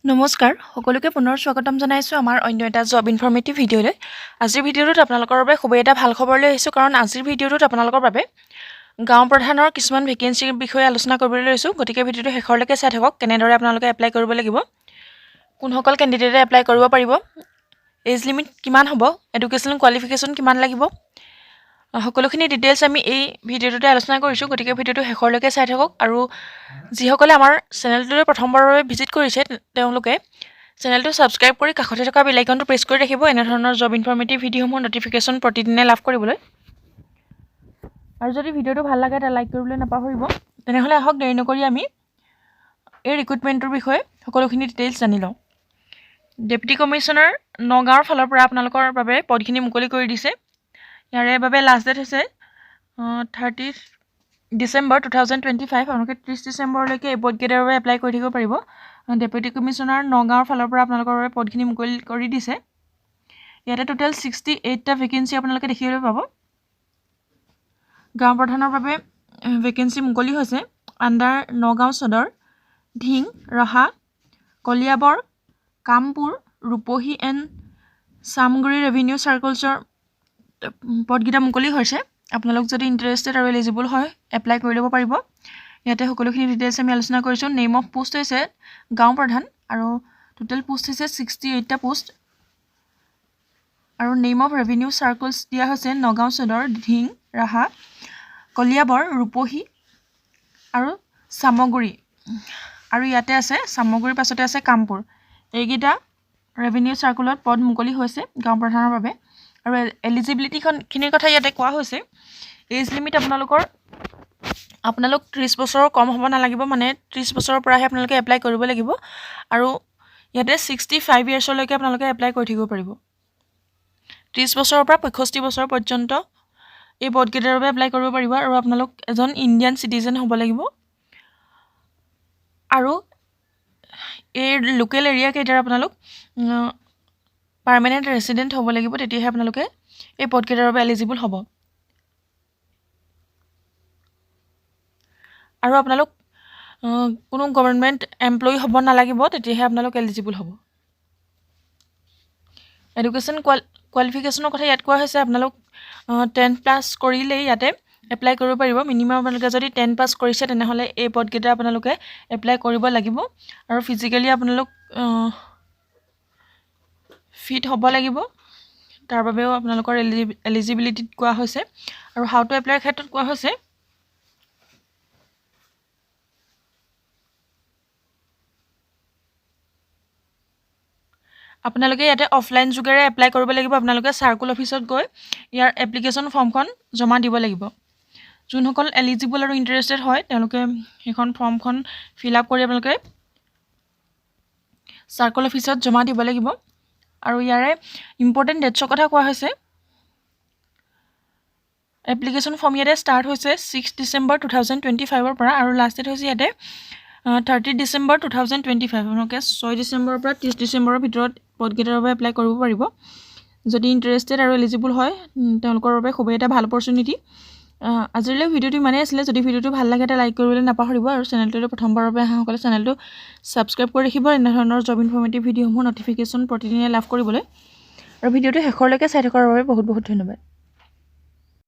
নমস্কাৰ সকলোকে পুনৰ স্বাগতম জনাইছো আমাৰ অন্য এটা জব ইনফৰমেটিভ ভিডিঅ'লৈ। আজিৰ ভিডিঅ'টোত আপোনালোকৰ বাবে খুবেই এটা ভাল খবৰ লৈ আহিছোঁ, কাৰণ আজিৰ ভিডিঅ'টোত আপোনালোকৰ বাবে গাঁও প্ৰধানৰ কিছুমান ভেকেঞ্চিৰ বিষয়ে আলোচনা কৰিবলৈ লৈছোঁ। গতিকে ভিডিঅ'টো শেষলৈকে চাই থাকক। কেনেদৰে আপোনালোকে এপ্লাই কৰিব লাগিব, কোনসকল কেণ্ডিডেটে এপ্লাই কৰিব পাৰিব, এজ লিমিট কিমান হ'ব, এডুকেশ্যনেল কোৱালিফিকেশ্যন কিমান লাগিব, সকলোখিনি ডিটেইলছ আমি এই ভিডিঅ'টোতে আলোচনা কৰিছোঁ। গতিকে ভিডিঅ'টো শেষলৈকে চাই থাকক। আৰু যিসকলে আমাৰ চেনেলটোলৈ প্ৰথমবাৰৰ বাবে ভিজিট কৰিছে তেওঁলোকে চেনেলটো ছাবস্ক্ৰাইব কৰি কাষতে থকা বেল আইকনটো প্ৰেছ কৰি ৰাখিব, এনেধৰণৰ জব ইনফৰমেটিভ ভিডিঅ'সমূহৰ ন'টিফিকেশ্যন প্ৰতিদিনে লাভ কৰিবলৈ। আৰু যদি ভিডিঅ'টো ভাল লাগে এটা লাইক কৰিবলৈ নাপাহৰিব। তেনেহ'লে আহক দেৰি নকৰি আমি এই ৰিক্ৰুটমেণ্টটোৰ বিষয়ে সকলোখিনি ডিটেইলছ জানি লওঁ। ডেপুটি কমিশ্যনাৰ নগাঁৱৰ ফালৰ পৰা আপোনালোকৰ বাবে পদখিনি মুকলি কৰি দিছে। ইয়াৰে বাবে লাষ্ট ডেট হৈছে 30 ডিচেম্বৰ 2025। আপোনালোকে 30 ডিচেম্বৰলৈকে এই পদকেইটাৰ বাবে এপ্লাই কৰি থাকিব পাৰিব। ডেপুটি কমিশ্যনাৰ নগাঁৱৰ ফালৰ পৰা আপোনালোকৰ বাবে পদখিনি মুকলি কৰি দিছে। ইয়াতে টোটেল 68টা ভেকেঞ্চি আপোনালোকে দেখিবলৈ পাব। গাঁও প্ৰধানৰ বাবে ভেকেঞ্চি মুকলি হৈছে আণ্ডাৰ নগাঁও সদৰ, ধিং, ৰহা, কলিয়াবৰ, কামপুৰ, ৰূপহী এণ্ড চামগুৰি ৰেভিনিউ চাৰ্কলছৰ পদকেইটা মুকলি হৈছে। আপোনালোক যদি ইণ্টাৰেষ্টেড আৰু এলিজিবল হয় এপ্লাই কৰি ল'ব পাৰিব। ইয়াতে সকলোখিনি ডিটেইলছ আমি আলোচনা কৰিছোঁ। নেম অফ পোষ্ট হৈছে গাঁও প্ৰধান, আৰু টোটেল পোষ্ট হৈছে 68টা পোষ্ট। আৰু নেম অফ ৰেভিনিউ চাৰ্কলছ দিয়া হৈছে নগাঁও সদৰ, ধিং, ৰাহা, কলিয়াবৰ, ৰূপহী আৰু চামগুৰি। আৰু ইয়াতে আছে চামগুৰিৰ পাছতে আছে কামপুৰ। এইকেইটা ৰেভিনিউ চাৰ্কুলত পদ মুকলি হৈছে গাঁও প্ৰধানৰ বাবে। আৰু এলিজিবিলিটিখিনিৰ কথা ইয়াতে কোৱা হৈছে। এজ লিমিট আপোনালোক 30 বছৰৰ কম হ'ব নালাগিব, মানে 30 বছৰৰ পৰাহে আপোনালোকে এপ্লাই কৰিব লাগিব। আৰু ইয়াতে 65 ইয়াৰ্ছলৈকে আপোনালোকে এপ্লাই কৰি থাকিব পাৰিব। 30 বছৰৰ পৰা 65 বছৰ পৰ্যন্ত এই পদকেইটাৰ বাবে এপ্লাই কৰিব পাৰিব। আৰু আপোনালোক এজন ইণ্ডিয়ান চিটিজেন হ'ব লাগিব। আৰু এই লোকেল এৰিয়া কেইটাৰ আপোনালোক পাৰ্মানেণ্ট ৰেচিডেণ্ট হ'ব লাগিব, তেতিয়াহে আপোনালোকে এই পদকেইটাৰ বাবে এলিজিবল হ'ব। আৰু আপোনালোক কোনো গভৰ্ণমেণ্ট এমপ্লয়ী হ'ব নালাগিব, তেতিয়াহে আপোনালোক এলিজিবল হ'ব। এডুকেশ্যন কোৱালিফিকেশ্যনৰ কথা ইয়াত কোৱা হৈছে। আপোনালোক 10+ কৰিলেই ইয়াতে এপ্লাই কৰিব পাৰিব। মিনিমাম আপোনালোকে যদি 10 পাছ কৰিছে তেনেহ'লে এই পদকেইটা আপোনালোকে এপ্লাই কৰিব লাগিব। আৰু ফিজিকেলি আপোনালোক ফিট হ'ব লাগিব, তাৰ বাবেও আপোনালোকৰ এলিজিবিলিটিত কোৱা হৈছে। আৰু হাউ টু এপ্লাইৰ ক্ষেত্ৰত কোৱা হৈছে আপোনালোকে ইয়াতে অফলাইন যোগেৰে এপ্লাই কৰিব লাগিব। আপোনালোকে চাৰ্কুল অফিচত গৈ ইয়াৰ এপ্লিকেশ্যন ফৰ্মখন জমা দিব লাগিব। যোনসকল এলিজিবল আৰু ইণ্টাৰেষ্টেড হয় তেওঁলোকে সেইখন ফৰ্মখন ফিল আপ কৰি আপোনালোকে চাৰ্কুল অফিচত জমা দিব লাগিব। আৰু ইয়াৰে ইম্পৰ্টেণ্ট ডেটছৰ কথা কোৱা হৈছে। এপ্লিকেশ্যন ফৰ্ম ইয়াতে ষ্টাৰ্ট হৈছে 6 ডিচেম্বৰ 2025 পৰা, আৰু লাষ্ট ডেট হৈছে ইয়াতে 30 ডিচেম্বৰ 2025। আপোনালোকে 6 ডিচেম্বৰৰ পৰা 30 ডিচেম্বৰৰ ভিতৰত পদকেইটাৰ বাবে এপ্লাই কৰিব পাৰিব। যদি ইণ্টাৰেষ্টেড আৰু এলিজিবল হয় তেওঁলোকৰ বাবে খুবেই এটা ভাল অপৰচুনিটি। আজিলৈ ভিডিঅ'টো ইমানেই আছিলে। যদি ভিডিঅ'টো ভাল লাগে এটা লাইক কৰিবলৈ নাপাহৰিব। আৰু চেনেলটোলৈ প্ৰথমবাৰৰ বাবে অহাসকলে চেনেলটো ছাবস্ক্ৰাইব কৰি ৰাখিব, এনেধৰণৰ জব ইনফৰমেটিভ ভিডিঅ'সমূহ ন'টিফিকেশ্যন প্ৰতিদিনে লাভ কৰিবলৈ। আৰু ভিডিঅ'টো শেষলৈকে চাই থকাৰ বাবে বহুত বহুত ধন্যবাদ।